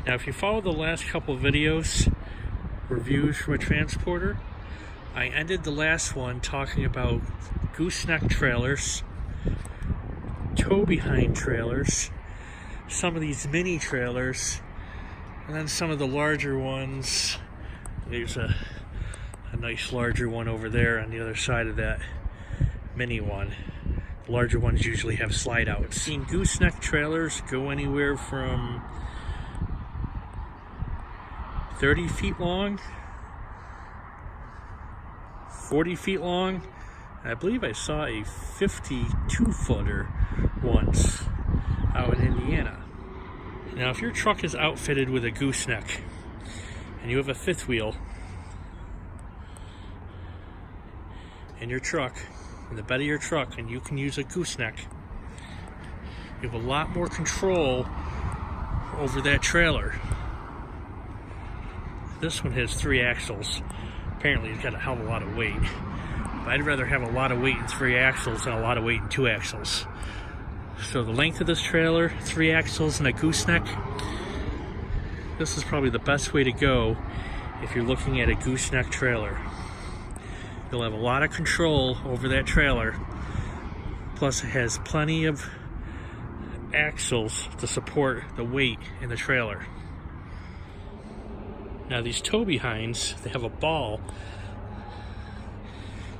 Now, if you follow the last couple of videos, reviews from a transporter, I ended the last one talking about gooseneck trailers, tow-behind trailers, some of these mini trailers, and then some of the larger ones. There's a nice larger one over there on the other side of that mini one. The larger ones usually have slide outs. I've seen gooseneck trailers go anywhere from 30 feet long, 40 feet long, and I believe I saw a 52-footer once out in Indiana. Now, if your truck is outfitted with a gooseneck and you have a fifth wheel in your truck, in the bed of your truck, and you can use a gooseneck, you have a lot more control over that trailer. This one has 3 axles. Apparently it's got a hell of a lot of weight. But I'd rather have a lot of weight in 3 axles than a lot of weight in 2 axles. So the length of this trailer, 3 axles and a gooseneck, this is probably the best way to go if you're looking at a gooseneck trailer. You'll have a lot of control over that trailer. Plus it has plenty of axles to support the weight in the trailer. Now, these tow-behinds, they have a ball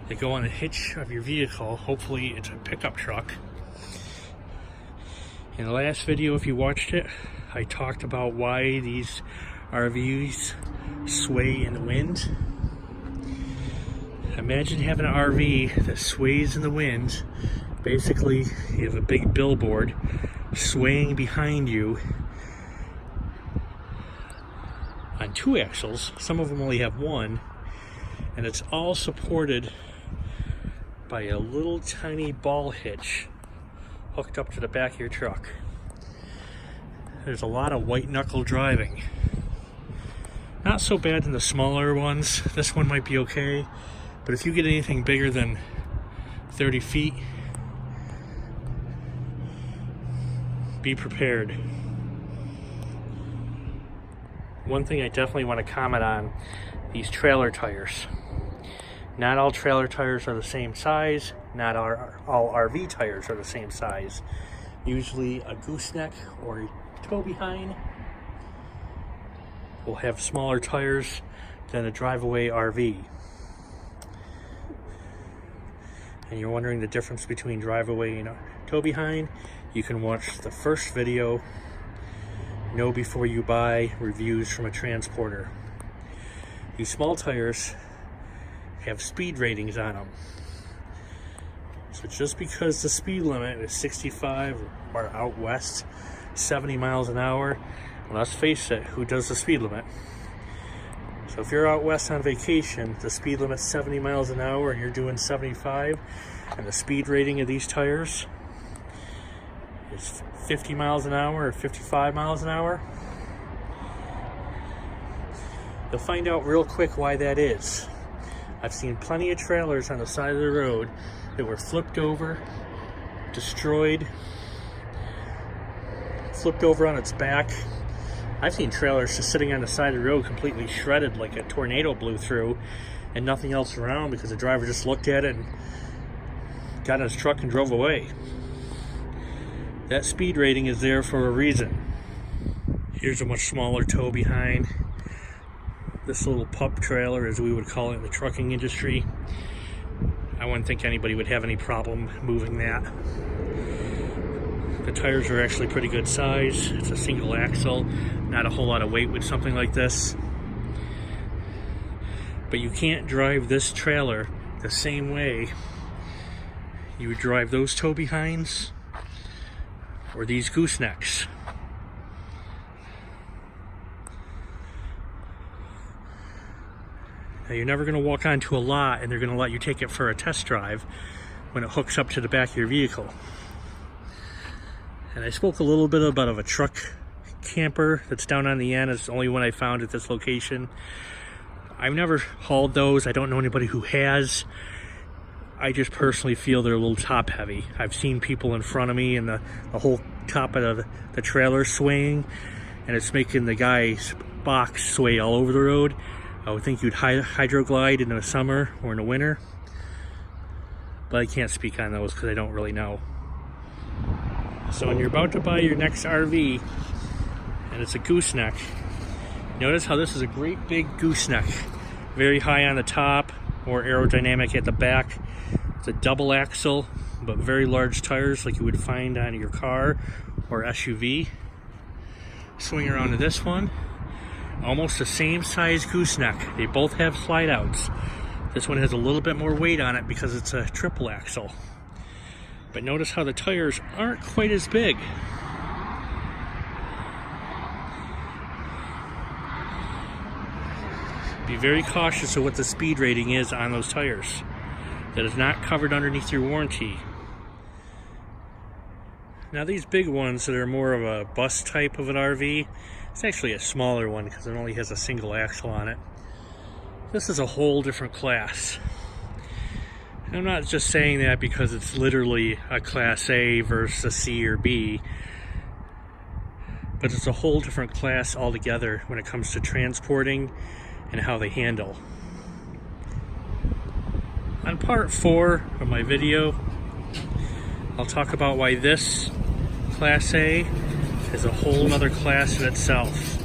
that go on the hitch of your vehicle. Hopefully it's a pickup truck. In the last video, if you watched it, I talked about why these RVs sway in the wind. Imagine having an RV that sways in the wind. Basically, you have a big billboard swaying behind you on 2 axles. Some of them only have 1, and it's all supported by a little tiny ball hitch hooked up to the back of your truck. There's a lot of white knuckle driving. Not so bad in the smaller ones. This one might be okay, but if you get anything bigger than 30 feet, be prepared. One thing I definitely want to comment on, these trailer tires. Not all trailer tires are the same size. Not all RV tires are the same size. Usually a gooseneck or a tow-behind will have smaller tires than a drive-away RV. And you're wondering the difference between drive-away and tow-behind? You can watch the first video, Know Before You Buy, reviews from a transporter. These small tires have speed ratings on them. So just because the speed limit is 65 or out west 70 miles an hour, well, let's face it, who does the speed limit? So if you're out west on vacation, the speed limit's 70 miles an hour and you're doing 75, and the speed rating of these tires is 50 miles an hour or 55 miles an hour, you'll find out real quick why that is. I've seen plenty of trailers on the side of the road that were flipped over, destroyed, flipped over on its back. I've seen trailers just sitting on the side of the road completely shredded, like a tornado blew through, and nothing else around because the driver just looked at it and got in his truck and drove away. That speed rating is there for a reason. Here's a much smaller tow behind. This little pup trailer, as we would call it in the trucking industry. I wouldn't think anybody would have any problem moving that. The tires are actually pretty good size. It's a single axle, not a whole lot of weight with something like this. But you can't drive this trailer the same way you would drive those tow behinds or these goosenecks. Now, you're never going to walk onto a lot and they're going to let you take it for a test drive when it hooks up to the back of your vehicle. And I spoke a little bit about a truck camper that's down on the end. It's the only one I found at this location. I've never hauled those. I don't know anybody who has. I just personally feel they're a little top heavy. I've seen people in front of me and the whole top of the trailer swaying, and it's making the guy's box sway all over the road. I would think you'd hydroglide in the summer or in the winter, but I can't speak on those because I don't really know. So when you're about to buy your next RV and it's a gooseneck, notice how this is a great big gooseneck, very high on the top, more aerodynamic at the back. It's a double axle, but very large tires like you would find on your car or SUV. Swing around to this one, almost the same size gooseneck. They both have slide outs. This one has a little bit more weight on it because it's a triple axle. But notice how the tires aren't quite as big. Be very cautious of what the speed rating is on those tires. That is not covered underneath your warranty. Now these big ones that are more of a bus type of an RV, it's actually a smaller one because it only has a single axle on it. This is a whole different class. And I'm not just saying that because it's literally a Class A versus a C or B, but it's a whole different class altogether when it comes to transporting and how they handle. On part 4 of my video, I'll talk about why this Class A is a whole nother class in itself.